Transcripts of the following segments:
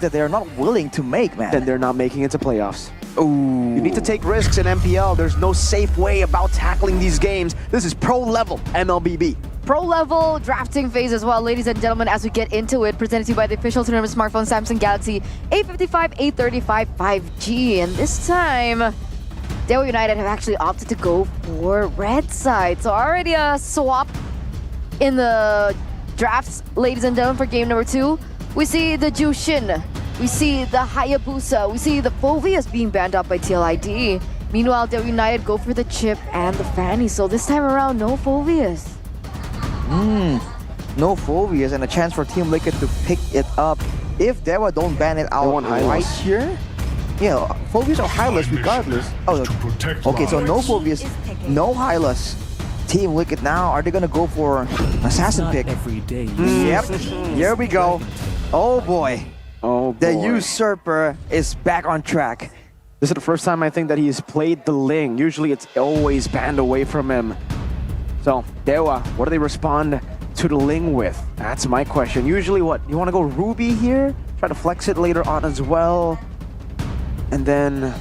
that they're not willing to make, man. Then they're not making it to playoffs. Ooh. You need to take risks in MPL. There's no safe way about tackling these games. This is pro-level MLBB. Pro-level drafting phase as well, ladies and gentlemen, as we get into it, presented to you by the official tournament smartphone Samsung Galaxy A55, A35 5G. And this time, Dewa United have actually opted to go for red side. So already a swap in the drafts, ladies and gentlemen, for game number 2. We see the Jushin, we see the Hayabusa, we see the Fovias being banned out by TLID. Meanwhile, Dewa United go for the Chip and the Fanny. So this time around, no Fovias. No Fovias and a chance for Team Liquid to pick it up. If Dewa don't ban it out right here, yeah, Fovias or Hylas regardless. Oh, okay, so no Fovias, no Hylas. Team Liquid now, are they gonna go for Assassin pick? Yep, here we go. Oh boy. Oh boy. The Usurper is back on track. This is the first time I think that he's played the Ling. Usually it's always banned away from him. So, Dewa, what do they respond to the Ling with? That's my question. Usually what? You want to go Ruby here? Try to flex it later on as well. And then,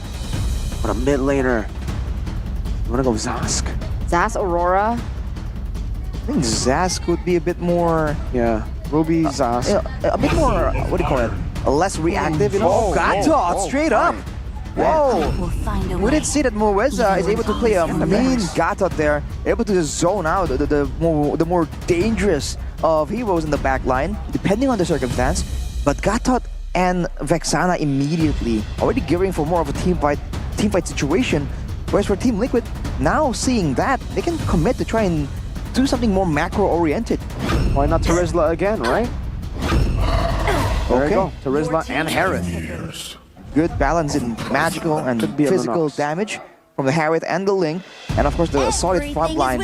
what a mid laner. You want to go Zask? Zas, Aurora. I think Zask would be a bit more... Yeah, Ruby, Zask. A bit more, what do you call it? Less reactive, you know? Oh, Gatot, straight up! Whoa! We did see that Moeza is able to play a mean Gatot there, able to just zone out the more dangerous of heroes in the back line, depending on the circumstance. But Gatot and Vexana immediately already gearing for more of a team fight situation. Whereas for Team Liquid, now seeing that, they can commit to try and do something more macro-oriented. Why not Terizla again, right? There Okay. you go, Terizla and Harith. Good balance in magical and physical damage from the Harith and the Ling. And of course the solid front line.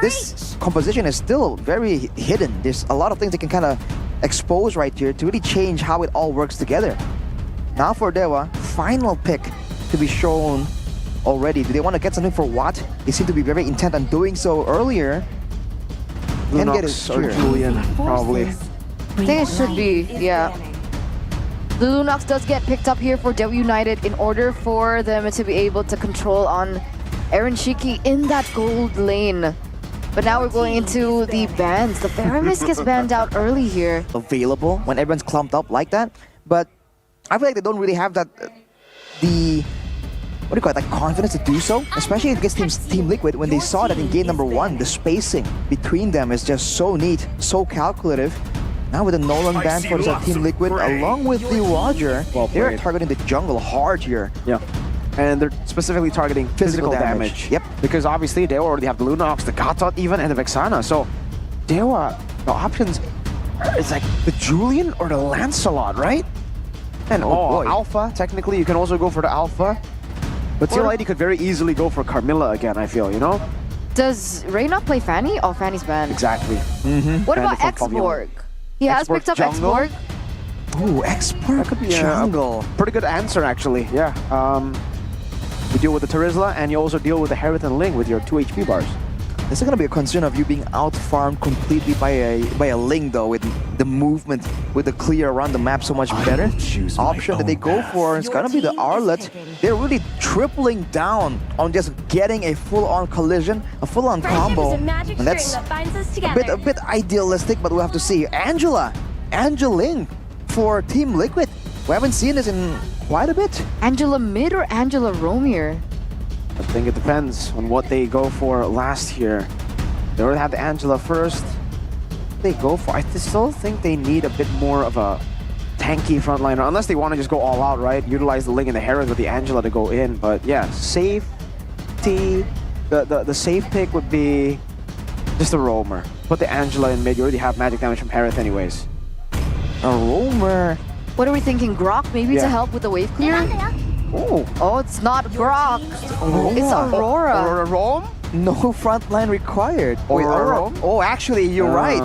This composition is still very hidden. There's a lot of things they can kind of expose right here to really change how it all works together. Now for Dewa, final pick to be shown already. Do they want to get something for Watt? They seem to be very intent on doing so earlier. Can get it or here. Julian, probably. I think it should be, yeah. The Lunox does get picked up here for Dewa United in order for them to be able to control on Aaron Shiki in that gold lane. But now we're going into the bans. The Faramis gets banned out early here. Available when everyone's clumped up like that. But I feel like they don't really have that, what do you call it, like confidence to do so, especially against Team Liquid when they saw that in game number 1, the spacing between them is just so neat, so calculative. Now with the Nolan ban for Team Liquid, along with the Roger, they're targeting the jungle hard here. Yeah, and they're specifically targeting physical damage. Yep. Because obviously they already have the Lunox, the Gatot even, and the Vexana. So Dewa, the options, it's like the Julian or the Lancelot, right? And boy. Alpha, technically you can also go for the Alpha. But TLID could very easily go for Carmilla again, I feel, you know? Does Ray not play Fanny? Oh, Fanny's banned. Exactly. What about Fanny from Xborg? He has Xborg picked up jungle? Xborg. Oh, expert could be jungle. Pretty good answer, actually, yeah. You deal with the Terizla, and you also deal with the Harith and Ling with your 2 HP bars. This is gonna be a concern of you being out-farmed completely by a Ling though, with the movement, with the clear around the map so much better. Option that they go for is gonna be the Arlet. They're really tripling down on just getting a full-on collision, a full-on combo. And that's a bit idealistic, but we'll have to see. Angeling for Team Liquid. We haven't seen this in quite a bit. Angela mid or Angela Romier? I think it depends on what they go for last year. They already had the Angela first. They go for, I still think they need a bit more of a tanky frontliner, unless they want to just go all out, right? Utilize the Ling and the Harith with the Angela to go in. But yeah, safety, the safe pick would be just a roamer. Put the Angela in mid, you already have magic damage from Harith anyways. A roamer. What are we thinking? Grok maybe to help with the wave clear? Oh, it's not Grok. It's Aurora. Aurora roam? No frontline required. Wait, Aurora? Oh, actually, you're right.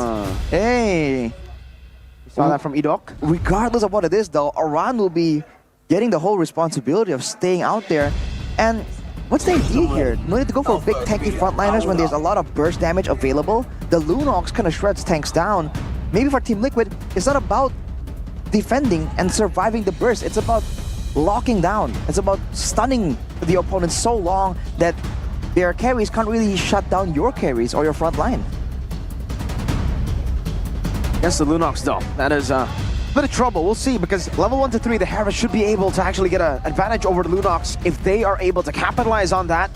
Hey. You saw that from Edok? Regardless of what it is, though, Aran will be getting the whole responsibility of staying out there. And what's the idea here? No need to go for big tanky frontliners when there's a lot of burst damage available. The Lunox kind of shreds tanks down. Maybe for Team Liquid, it's not about defending and surviving the burst. It's about locking down. It's about stunning the opponent so long that their carries can't really shut down your carries or your front line. Against the Lunox though, that is a bit of trouble. We'll see, because level 1 to 3, the Harris should be able to actually get an advantage over the Lunox if they are able to capitalize on that.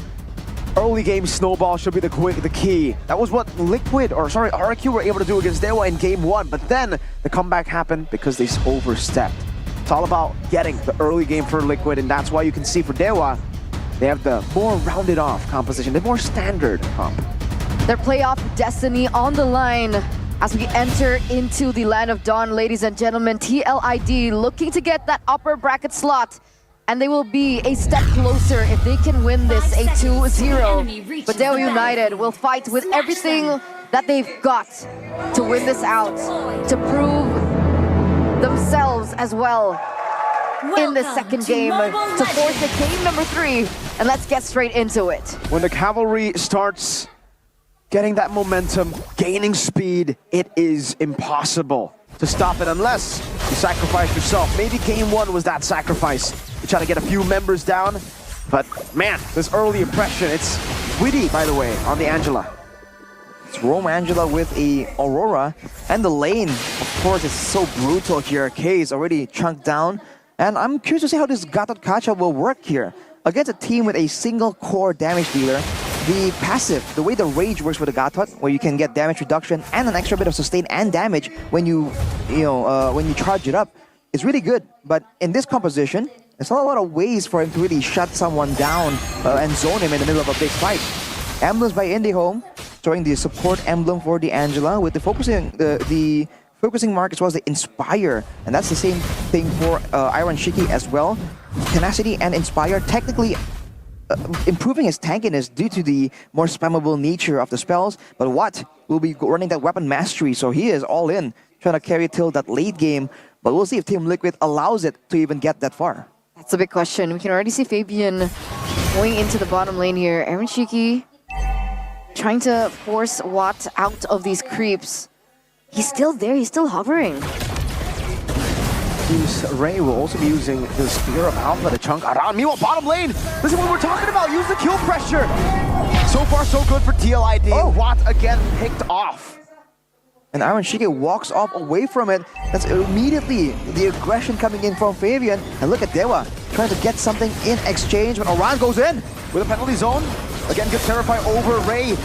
Early game snowball should be the key. That was what RQ were able to do against Dewa in game 1, but then the comeback happened because they overstepped. It's all about getting the early game for Liquid, and that's why you can see for Dewa, they have the more rounded off composition, the more standard comp. Their playoff destiny on the line as we enter into the Land of Dawn, ladies and gentlemen. TLID looking to get that upper bracket slot, and they will be a step closer if they can win this a 2-0. But Dewa United will fight with everything that they've got to win this out, to prove themselves as well in the second game, to force the game number 3. And let's get straight into it. When the cavalry starts getting that momentum, gaining speed, it is impossible to stop it unless you sacrifice yourself. Maybe game 1 was that sacrifice. You try to get a few members down, but man, this early impression, it's witty, by the way, on the Angela. It's Rome Angela with a Aurora, and the lane, of course, is so brutal here. K is already chunked down, and I'm curious to see how this Gatot Kacha will work here. Against a team with a single core damage dealer, the passive, the way the rage works for the Gatot, where you can get damage reduction and an extra bit of sustain and damage when you charge it up, is really good. But in this composition, there's not a lot of ways for him to really shut someone down and zone him in the middle of a big fight. Emblems by IndieHome, showing the support emblem for the Angela with the focusing mark as well as the Inspire, and that's the same thing for Iron Shiki as well. Tenacity and Inspire technically improving his tankiness due to the more spammable nature of the spells, but Watt will be running that weapon mastery, so he is all in, trying to carry it till that late game, but we'll see if Team Liquid allows it to even get that far. That's a big question. We can already see Fabian going into the bottom lane here. Aaron Shiki trying to force Watt out of these creeps. He's still there, he's still hovering. Ray will also be using the Spear of Alpha to chunk around. Meanwhile, bottom lane, this is what we're talking about. Use the kill pressure. So far, so good for TLID. Oh. Watt again picked off. And Iron Shiki walks off away from it. That's immediately the aggression coming in from Fabian. And look at Dewa trying to get something in exchange when Oran goes in with a penalty zone. Again, good Terrify over Ray.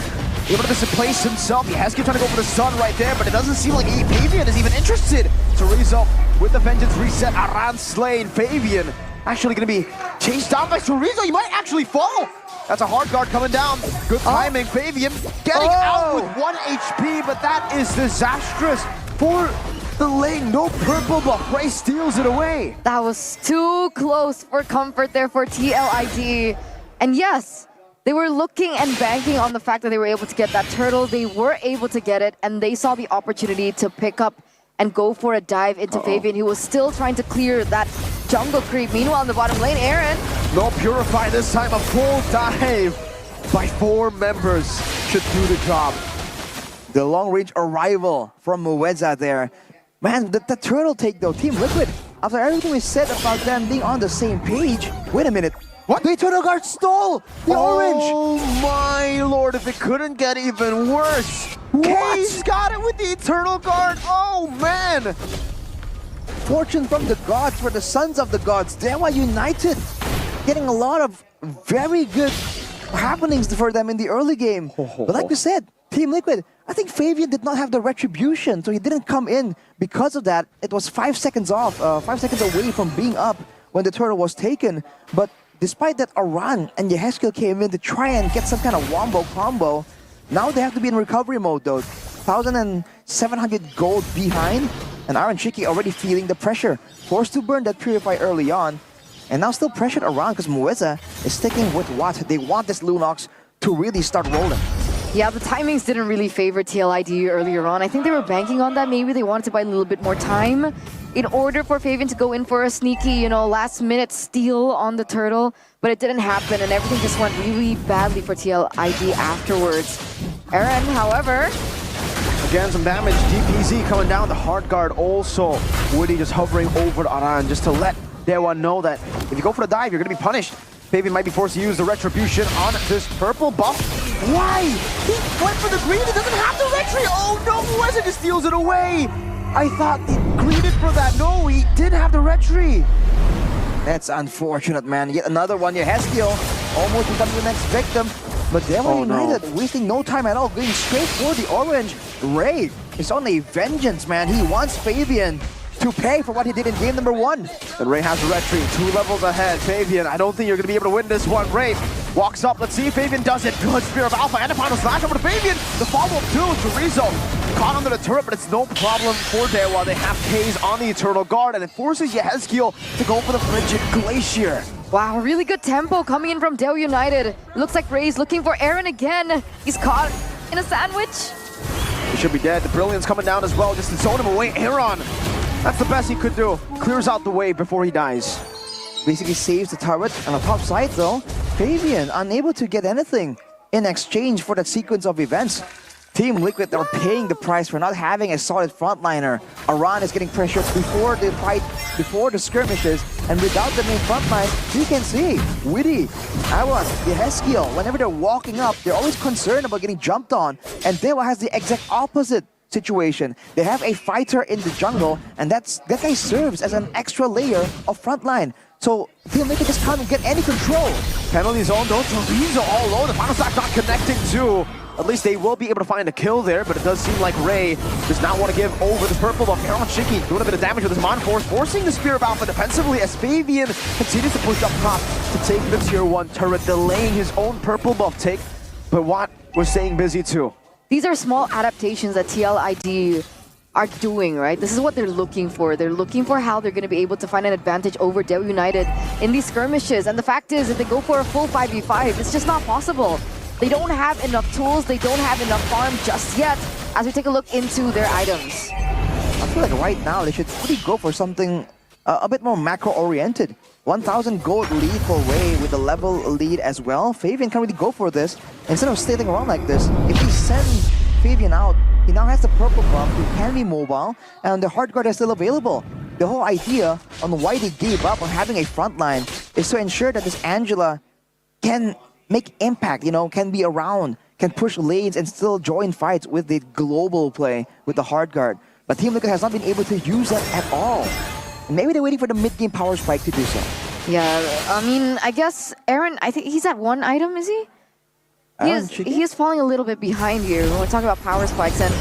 Able to displace himself. He has to trying to go for the sun right there, but it doesn't seem like Fabian is even interested. So Rizzo with the Vengeance reset, Aran slain. Fabian actually going to be chased down by Chorizo. He might actually fall. That's a hard guard coming down. Good timing. Fabian getting out with 1 HP, but that is disastrous for the lane. No purple, but Ray steals it away. That was too close for comfort there for TLID. And yes, they were looking and banking on the fact that they were able to get that turtle. They were able to get it, and they saw the opportunity to pick up and go for a dive into Fabian, who was still trying to clear that jungle creep. Meanwhile, in the bottom lane, Aaron. No Purify this time, a full dive by 4 members should do the job. The long-range arrival from Mueza there. Man, the turtle take though, Team Liquid, after everything we said about them being on the same page, wait a minute. What? The Eternal Guard stole the orange! Oh my lord, if it couldn't get even worse. K's got it with the Eternal Guard. Oh man! Fortune from the gods for the sons of the gods. Dewa United getting a lot of very good happenings for them in the early game. But like we said, Team Liquid, I think Fabian did not have the retribution, so he didn't come in because of that. It was 5 seconds off, 5 seconds away from being up when the turtle was taken. But despite that, Aran and Yeheskel came in to try and get some kind of wombo combo. Now they have to be in recovery mode though. 1,700 gold behind, and Iron Shiki already feeling the pressure. Forced to burn that Purify early on, and now still pressured around because Mueza is sticking with what? They want this Lunox to really start rolling. Yeah, the timings didn't really favor TLID earlier on. I think they were banking on that. Maybe they wanted to buy a little bit more time in order for Fabian to go in for a sneaky, last-minute steal on the turtle. But it didn't happen, and everything just went really badly for TLID afterwards. Aaron, however, Again, some damage. DPZ coming down. The hard guard also. Woody just hovering over Aran just to let Dewa know that if you go for the dive, you're going to be punished. Fabian might be forced to use the retribution on this purple buff. Why? He went for the green. He doesn't have the retri. Oh no, Weza just steals it away. I thought he greeted for that. No, he did have the retri. That's unfortunate, man. Yet another one here. Heskio almost becomes the next victim. But Dewa United wasting no time at all, going straight for the orange. Ray is on a vengeance, man. He wants Fabian to pay for what he did in game number 1. And Ray has the retri, 2 levels ahead. Fabian, I don't think you're going to be able to win this one. Ray walks up. Let's see if Fabian does it. Good Spear of Alpha and a final slash over to Fabian. The follow-up too. Chorizo caught under the turret, but it's no problem for Dewa. They have K's on the Eternal Guard, and it forces Yehezkiel to go for the Frigid Glacier. Wow, really good tempo coming in from Dewa United. Looks like Ray's looking for Aaron again. He's caught in a sandwich. He should be dead. The Brilliant's coming down as well, just to zone him away. Aaron, that's the best he could do. Clears out the way before he dies. Basically saves the turret. On the top side though, Fabian unable to get anything in exchange for that sequence of events. Team Liquid are paying the price for not having a solid frontliner. Aran is getting pressured before the fight, before the skirmishes, and without the main frontline, you can see Witty, Awas, Yehezkiel, whenever they're walking up, they're always concerned about getting jumped on, and Dewa has the exact opposite situation. They have a fighter in the jungle, and that guy serves as an extra layer of frontline. So Team Liquid just can't get any control. Penalty zone though, Chorizo all alone. The final stack not connecting to. At least they will be able to find a kill there, but it does seem like Ray does not want to give over the purple buff. Aaron Shiki doing a bit of damage with his Mon Force, forcing the Spear of Alpha defensively as Fabian continues to push up top to take the tier 1 turret, delaying his own purple buff take. But Watt was staying busy too. These are small adaptations that TLID are doing, right? This is what they're looking for. They're looking for how they're going to be able to find an advantage over Dewa United in these skirmishes. And the fact is, if they go for a full 5v5, it's just not possible. They don't have enough tools, they don't have enough farm just yet, as we take a look into their items. I feel like right now they should really go for something a bit more macro-oriented. 1,000 gold lead for Ray with the level lead as well. Fabian can't really go for this. Instead of staying around like this, if he sends Fabian out, he now has the purple buff, he can be mobile, and the hard guard is still available. The whole idea on why they gave up on having a frontline is to ensure that this Angela can make impact, you know, can be around, can push lanes and still join fights with the global play with the hard guard. But Team Liquid has not been able to use that at all. Maybe they're waiting for the mid-game power spike to do so. Yeah, I mean, I guess Aaron, I think he's at 1 item, is he? He is falling a little bit behind here when we talk about power spikes and...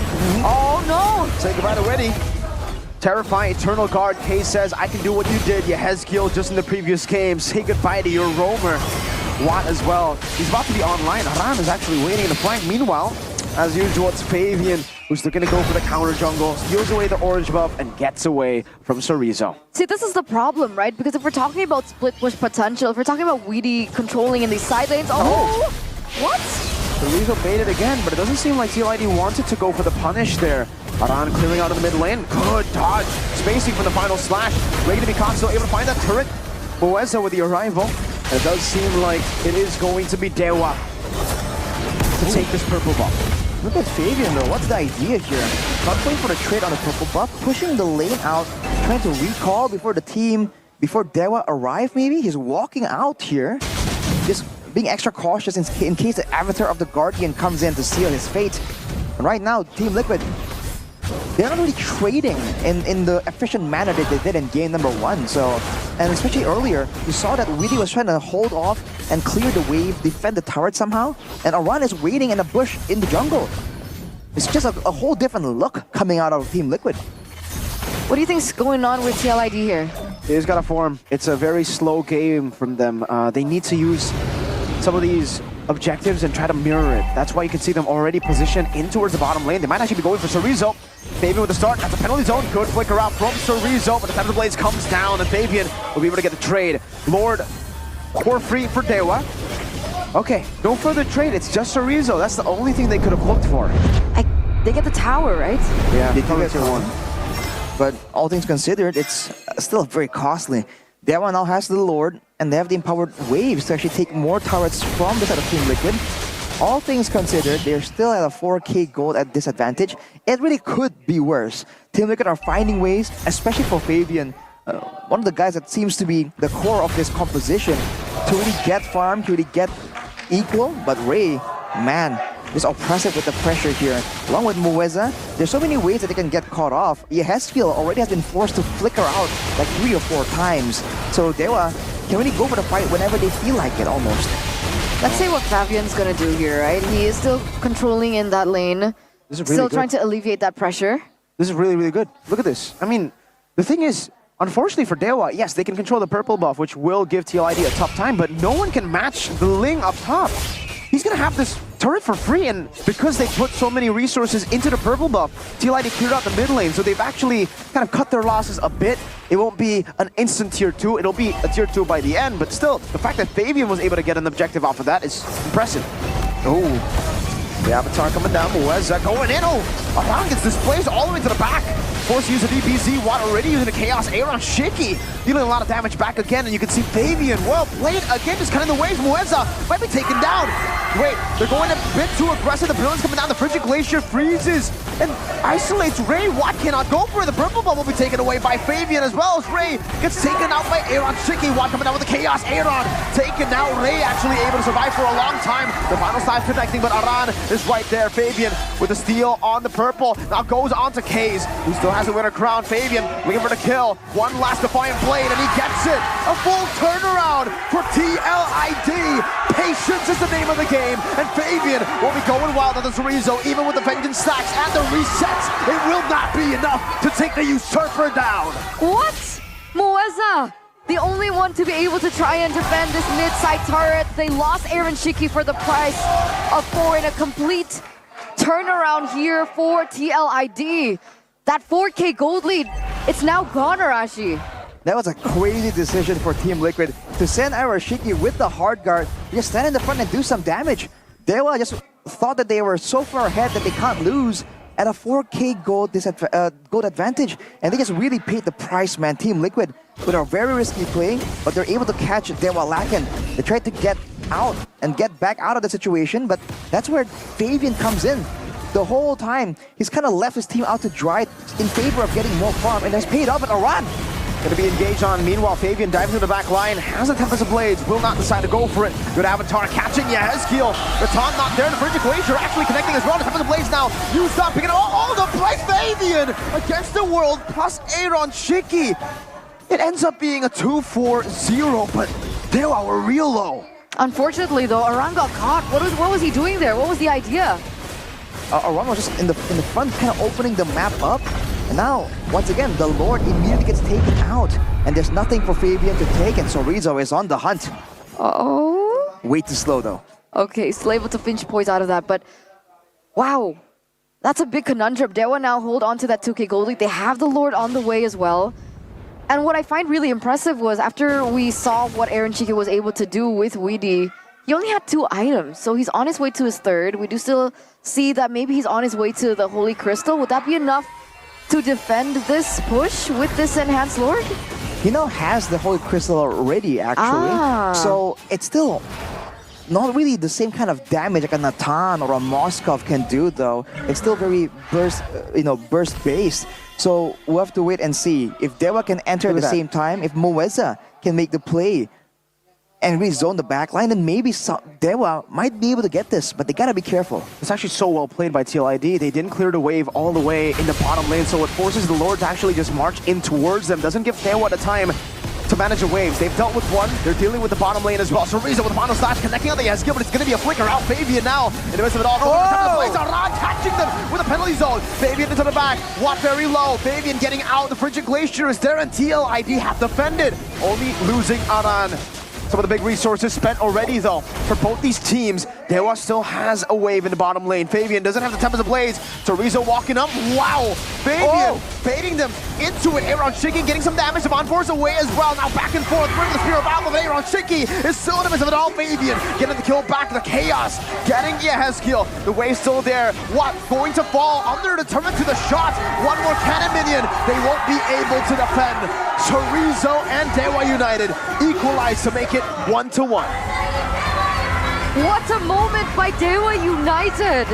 Oh no! Say goodbye to Weddy. Terrifying Eternal Guard. K says, I can do what you did, Yehezkiel, just in the previous game. Say goodbye to your roamer. Watt as well. He's about to be online. Aran is actually waiting in the flank. Meanwhile, as usual, it's Fabian who's looking to go for the counter jungle, steals away the orange buff, and gets away from Chorizo. See, this is the problem, right? Because if we're talking about split push potential, if we're talking about Weedy controlling in these side lanes, oh! What? Chorizo baited again, but it doesn't seem like TLID wanted to go for the punish there. Aran clearing out of the mid lane. Good dodge. Spacing for the final slash. Ready to be caught, still able to find that turret. Boeza with the arrival. And it does seem like it is going to be Dewa to take this purple buff. Look at Fabian though, what's the idea here? Not going for the trade on the purple buff, pushing the lane out, trying to recall before the team, before Dewa arrive maybe? He's walking out here, just being extra cautious in case the avatar of the Guardian comes in to seal his fate. And right now, Team Liquid, they're not really trading in the efficient manner that they did in game number 1. So, and especially earlier, you saw that Weedy was trying to hold off and clear the wave, defend the turret somehow, and Aran is waiting in a bush in the jungle. It's just a whole different look coming out of Team Liquid. What do you think's going on with TLID here? They just gotta form. It's a very slow game from them. They need to use some of these objectives and try to mirror it. That's why you can see them already positioned in towards the bottom lane. They might actually be going for Chorizo. Fabian with the start at the penalty zone. Good flicker out from Chorizo, but the Thunder Blades comes down and Fabian will be able to get the trade. Lord, core free for Dewa. Okay, no further trade. It's just Chorizo. That's the only thing they could have looked for. They get the tower, right? Yeah, They do get one. But all things considered, it's still very costly. Dewa now has the Lord, and they have the empowered waves to actually take more turrets from the side of Team Liquid. all things considered, they're still at a 4K gold at disadvantage. It really could be worse. Team Liquid are finding ways, especially for Fabian, one of the guys that seems to be the core of this composition, to really get farm, to really get equal. But Ray, man, is oppressive with the pressure here. Along with Mueza, there's so many ways that they can get caught off. Yehezkiel already has been forced to flicker out like 3 or 4 times. So Dewa can really go for the fight whenever they feel like it, almost. Let's see what Fabian's gonna do here, right? He is still controlling in that lane. This is really Still good. trying to alleviate that pressure. This is really, really good. Look at this. I mean, the thing is, unfortunately for Dewa, yes, they can control the purple buff, which will give TLID a tough time, but no one can match the Ling up top. He's gonna have this turret for free, and because they put so many resources into the purple buff, TLID cleared out the mid lane, so they've actually kind of cut their losses a bit. It won't be an instant tier 2, it'll be a tier 2 by the end, but still, the fact that Fabian was able to get an objective off of that is impressive. Oh, the Avatar coming down, Mueza going in, Aran gets displaced all the way to the back. Forced to use a DPZ, Watt already using a Chaos Aaron Shiki, dealing a lot of damage back again, and you can see Fabian, well played again, just kind of in the waves. Mueza might be taken down. Wait, they're going a bit too aggressive, the Brilliant's coming down, the Frigid Glacier freezes and isolates Ray. Watt cannot go for it, the purple ball will be taken away by Fabian as well as Ray gets taken out by Aaron Shiki. Watt coming down with the Chaos Aaron, taken out. Ray actually able to survive for a long time. The final side connecting, but Aran is right there. Fabian with the steal on the purple, now goes on to Kaze, who still has the winner crown. Fabian looking for the kill. One last Defiant Blade, and he gets it. A full turnaround for TLID. Patience is the name of the game, and Fabian will be going wild on the Chorizo, even with the Vengeance stacks and the resets. It will not be enough to take the Usurper down. What? Mueza, the only one to be able to try and defend this mid-side turret. They lost Aaron Shiki for the price of 4 in a complete turnaround here for TLID. That 4K gold lead, it's now gone, Arashi. That was a crazy decision for Team Liquid to send Arashiki with the hard guard, just stand in the front and do some damage. Dewa just thought that they were so far ahead that they can't lose at a 4K gold advantage, and they just really paid the price, man. Team Liquid with a very risky play, but they're able to catch Dewa lacking. They tried to get out and get back out of the situation, but that's where Fabian comes in. The whole time, he's kind of left his team out to dry in favor of getting more farm, and has paid off at Aran. Going to be engaged on. Meanwhile, Fabian dives into the back line, has the Tempest of Blades, will not decide to go for it. Good Avatar catching Yehezkiel. The taunt not there, the Frigid Glacier actually connecting as well. The Tempest of Blades now used up, picking up all the play. Fabian against the world, plus Aaron Shiki. It ends up being a 2-4-0, but Dewa were real low. Unfortunately, though, Aran got caught. What was he doing there? What was the idea? Aran was just in the front, kind of opening the map up. And now, once again, the Lord immediately gets taken out. And there's nothing for Fabian to take, and Chorizo is on the hunt. Oh. Way too slow, though. Okay, still able to pinch points out of that, but wow. That's a big conundrum. Dewa now hold on to that 2K gold lead. They have the Lord on the way as well. And what I find really impressive was after we saw what Aaron Shiki was able to do with Weedy, he only had 2 items, so he's on his way to his 3rd. We do still see that maybe he's on his way to the Holy Crystal. Would that be enough to defend this push with this Enhanced Lord? He now has the Holy Crystal already, actually. So it's still not really the same kind of damage like a Natan or a Moskov can do, though. It's still very burst-based. So we'll have to wait and see if Dewa can enter at the same time, if Mueza can make the play and rezone the backline, then maybe Dewa might be able to get this, but they gotta be careful. It's actually so well played by TLID. They didn't clear the wave all the way in the bottom lane, so it forces the Lord to actually just march in towards them. Doesn't give Dewa the time to manage the waves. They've dealt with one, they're dealing with the bottom lane as well. Chorizo with the final slash connecting on the Yehezkiel, but it's gonna be a flicker out. Fabian now in the midst of it all. Aran catching them with a penalty zone. Fabian into the back, Watt very low. Fabian getting out, the Frigid Glacier is there, and TLID have defended, only losing Aran. Some of the big resources spent already, though, for both these teams. Dewa still has a wave in the bottom lane. Fabian doesn't have the Tempest of Blades. Chorizo walking up. Wow! Fabian baiting them into it. Aaron Shiki getting some damage. The Force away as well. Now back and forth. Bringing the Spear of Alpha. Aaron Shiki is still in the midst of it all. Fabian getting the kill back. The Chaos getting Yehezkiel. The wave's still there. What? Going to fall under the turret to the shot. One more cannon minion. They won't be able to defend. Chorizo and Dewa United equalize to make it 1-1. What a moment by Dewa United!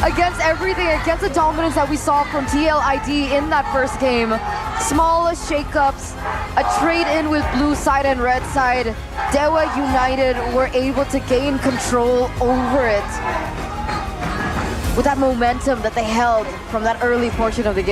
Against everything, against the dominance that we saw from TLID in that first game. Small shakeups, a trade-in with blue side and red side. Dewa United were able to gain control over it with that momentum that they held from that early portion of the game.